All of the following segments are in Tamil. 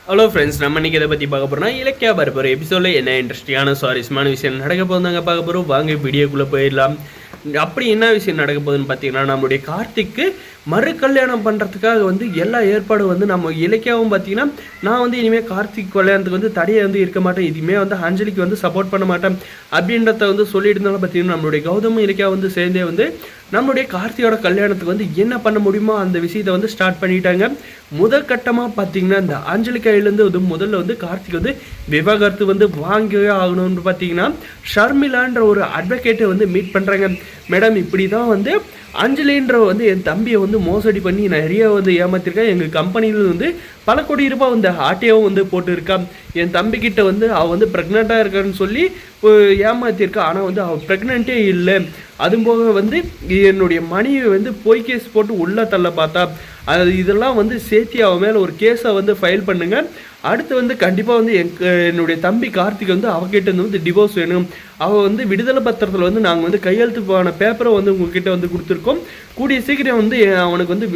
ஹலோ ஃப்ரெண்ட்ஸ், நம்ம இன்றைக்கி இதை பற்றி பார்க்க போகிறோம்னா இலக்கியா பரப்புற எபிசோடில் என்ன இன்ட்ரெஸ்டிங்கான சுவாரஸ்யமான விஷயம் நடக்க போகுதாங்க பார்க்க போகிறோம். வாங்க வீடியோக்குள்ளே போயிடலாம். அப்படி என்ன விஷயம் நடக்க போகுதுன்னு பார்த்தீங்கன்னா, நம்மளுடைய கார்த்திக்கு மறு கல்யாணம் பண்ணுறதுக்காக எல்லா ஏற்பாடும் நம்ம இலக்கியாவும் பார்த்தீங்கன்னா, நான் இனிமேல் கார்த்திக் கல்யாணத்துக்கு தடையை இருக்க மாட்டேன், இதுவுமே அஞ்சலிக்கு சப்போர்ட் பண்ண மாட்டேன் அப்படின்றத சொல்லிட்டு இருந்தாலும் பார்த்தீங்கன்னா, நம்மளுடைய கௌதமும் இலக்கியா சேர்ந்தே நம்மளுடைய கார்த்தியோட கல்யாணத்துக்கு என்ன பண்ண முடியுமோ அந்த விஷயத்தை ஸ்டார்ட் பண்ணிட்டாங்க. முதற்கட்டமாக பார்த்தீங்கன்னா, இந்த அஞ்சலி கையிலேருந்து முதல்ல கார்த்திக் விவாகரத்து வாங்கியே ஆகணும்னு பார்த்தீங்கன்னா, ஷர்மிளான்ற ஒரு அட்வொகேட்டை மீட் பண்ணுறாங்க. மேடம், இப்படி தான் அஞ்சலின்ற என் தம்பியை மோசடி பண்ணி நிறைய ஏமாத்திருக்கேன். எங்கள் கம்பெனியில் பல கோடி ரூபாய் ஆட்டையும் போட்டு இருக்கான். என் தம்பிக்கிட்ட அவள் ப்ரெக்னெண்ட்டாக இருக்கான்னு சொல்லி ஏமாத்திருக்கா. ஆனால் அவள் ப்ரெக்னென்ட்டே இல்லை. அதுபோக என்னுடைய மணியை பொய் கேஸ் போட்டு உள்ளே தள்ள பார்த்தா. அது இதெல்லாம் சேர்த்தி அவன் மேலே ஒரு கேஸை ஃபைல் பண்ணுங்க. அடுத்து கண்டிப்பாக என்னுடைய தம்பி கார்த்திக் அவகிட்ட டிவோர்ஸ் வேணும். அவள் விடுதலை பத்திரத்தில் நாங்கள் கையெழுத்து போன பேப்பரை உங்ககிட்ட கொடுத்துருக்கோம். கூடிய சீக்கிரம் அவனுக்கு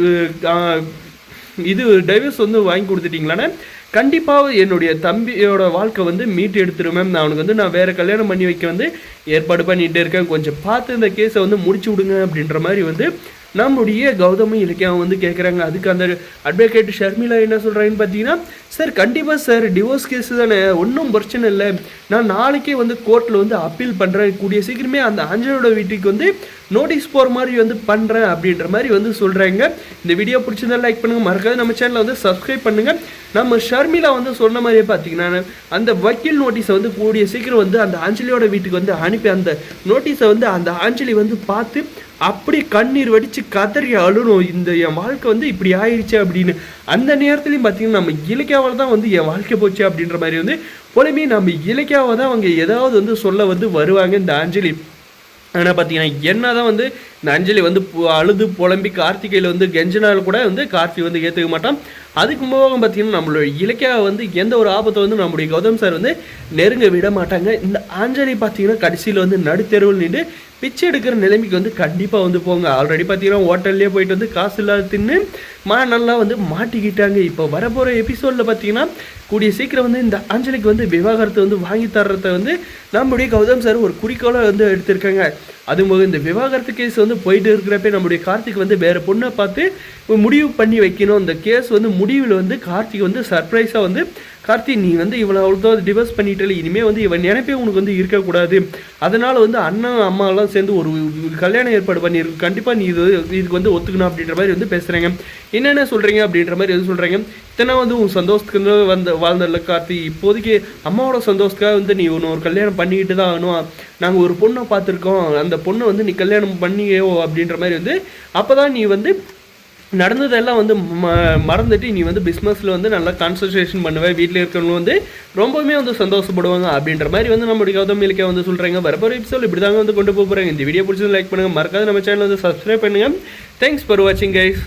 இது டைவர்ஸ் வாங்கி கொடுத்துட்டீங்களானே கண்டிப்பாக என்னுடைய தம்பியோட வாழ்க்கை மீட்டு எடுத்துருவேன். நான் அவனுக்கு நான் வேறு கல்யாணம் பண்ணி வைக்க ஏற்பாடு பண்ணிகிட்டே இருக்கேன். கொஞ்சம் பார்த்து இந்த கேஸை முடிச்சு விடுங்க அப்படின்ற மாதிரி நம்முடைய கௌதமும் இலக்கியாவும் கேட்குறாங்க. அதுக்கு அந்த அட்வொகேட் ஷர்மிளா என்ன சொல்கிறாங்கன்னு பார்த்தீங்கன்னா, சார் கண்டிப்பாக சார் டிவோர்ஸ் கேஸ் தானே, ஒன்றும் பிரச்சனை இல்லை. நான் நாளைக்கே கோர்ட்டில் அப்பீல் பண்ணுறேன். கூடிய சீக்கிரமே அந்த அஞ்சலோட வீட்டுக்கு நோட்டீஸ் போகிற மாதிரி பண்ணுறேன் அப்படின்ற மாதிரி சொல்கிறாங்க. இந்த வீடியோ பிடிச்சிருந்தா லைக் பண்ணுங்கள், மறக்காது நம்ம சேனலை சப்ஸ்கிரைப் பண்ணுங்கள். நம்ம ஷர்மிளா சொன்ன மாதிரியே பார்த்தீங்கன்னா, அந்த வக்கீல் நோட்டீஸை கூடிய சீக்கிரம் அந்த அஞ்சலியோட வீட்டுக்கு அனுப்பி அந்த நோட்டீஸை அந்த அஞ்சலி பார்த்து அப்படி கண்ணீர் வடித்து கதறி அழுணும். இந்த என் வாழ்க்கை இப்படி ஆயிடுச்சு அப்படின்னு. அந்த நேரத்துலையும் பார்த்தீங்கன்னா, நம்ம இலக்கியாவால் தான் என் வாழ்க்கை போச்சு அப்படின்ற மாதிரி போலமே நம்ம இலக்கியாவை தான் அவங்க ஏதாவது சொல்ல வருவாங்க இந்த அஞ்சலி. ஆனால் பார்த்தீங்கன்னா, என்ன தான் இந்த அஞ்சலி அழுது புலம்பி கார்த்திகையில் கெஞ்சனால் கூட கார்த்தி ஏற்றுக்க மாட்டான். அதுக்கு முகம் பார்த்தீங்கன்னா, நம்மளோட இலக்கியாவை எந்த ஒரு ஆபத்தை நம்முடைய கௌதம் சார் நெருங்க விட மாட்டாங்க. இந்த அஞ்சலி பார்த்தீங்கன்னா கடைசியில் நடுத்தெருவில் நின்று பிச்சை எடுக்கிற நிலைமைக்கு கண்டிப்பாக போங்க. ஆல்ரெடி பார்த்தீங்கன்னா ஹோட்டல்லே போயிட்டு காசு இல்லாத தின்னு நல்லா மாட்டிக்கிட்டாங்க. இப்போ வரப்போகிற எபிசோடில் பார்த்தீங்கன்னா, கூடிய சீக்கிரம் இந்த அஞ்சலிக்கு விவாகரத்தை வாங்கி தர்றதை நம்முடைய கௌதம் சார் ஒரு குறிக்கோளை எடுத்திருக்காங்க. அதுபோக இந்த விவாகரத்து கேஸ் போயிட்டு இருக்கிறப்ப நம்முடைய கார்த்திக் வேறு பொண்ணை பார்த்து முடிவு பண்ணி வைக்கணும். இந்த கேஸ் முடிவில் கார்த்திக் சர்ப்ரைஸாக கார்த்தி, நீ இவனை அவ்வளோ டிவோர்ஸ் பண்ணிட்டல, இனிமேல் இவன் நினைப்பே உனக்கு இருக்கக்கூடாது. அதனால் அண்ணன் அம்மாலாம் சேர்ந்து ஒரு கல்யாணம் ஏற்பாடு பண்ணியிருக்கு, கண்டிப்பாக நீ இதுக்கு ஒத்துக்கணும் அப்படின்ற மாதிரி பேசுகிறாங்க. என்னென்ன சொல்கிறீங்க அப்படின்ற மாதிரி சொல்கிறாங்க. இத்தனை உன் சந்தோஷத்துக்கு வாழ்ந்தல கார்த்தி, இப்போதைக்கு அம்மாவோட சந்தோஷத்துக்காக நீ ஒன்று ஒரு கல்யாணம் பண்ணிக்கிட்டு தான் ஆகணும். நாங்கள் ஒரு பொண்ணை பார்த்துருக்கோம், அந்த பொண்ணை நீ கல்யாணம் பண்ணியோ அப்படின்ற மாதிரி அப்போ தான் நீ நடந்ததெல்லாம் மறந்துட்டு நீ பிஸ்னஸில் நல்லா கான்சன்ட்ரேஷன் பண்ணுவேன். வீட்டில் இருக்கிறவங்க ரொம்பவுமே சந்தோஷப்படுவாங்க அப்படின்ற மாதிரி நம்மளுடைய கௌதம் இலக்கியா சொல்கிறாங்க. வரப்போகிற எபிசோட் இப்படி தாங்க கொண்டு போகிறாங்க. இந்த வீடியோ பிடிச்சது லைக் பண்ணுங்கள், மறக்காது நம்ம சேனல் சப்ஸ்கிரைப் பண்ணுங்கள். தேங்க்ஸ் ஃபார் வாட்சிங் கைஸ்.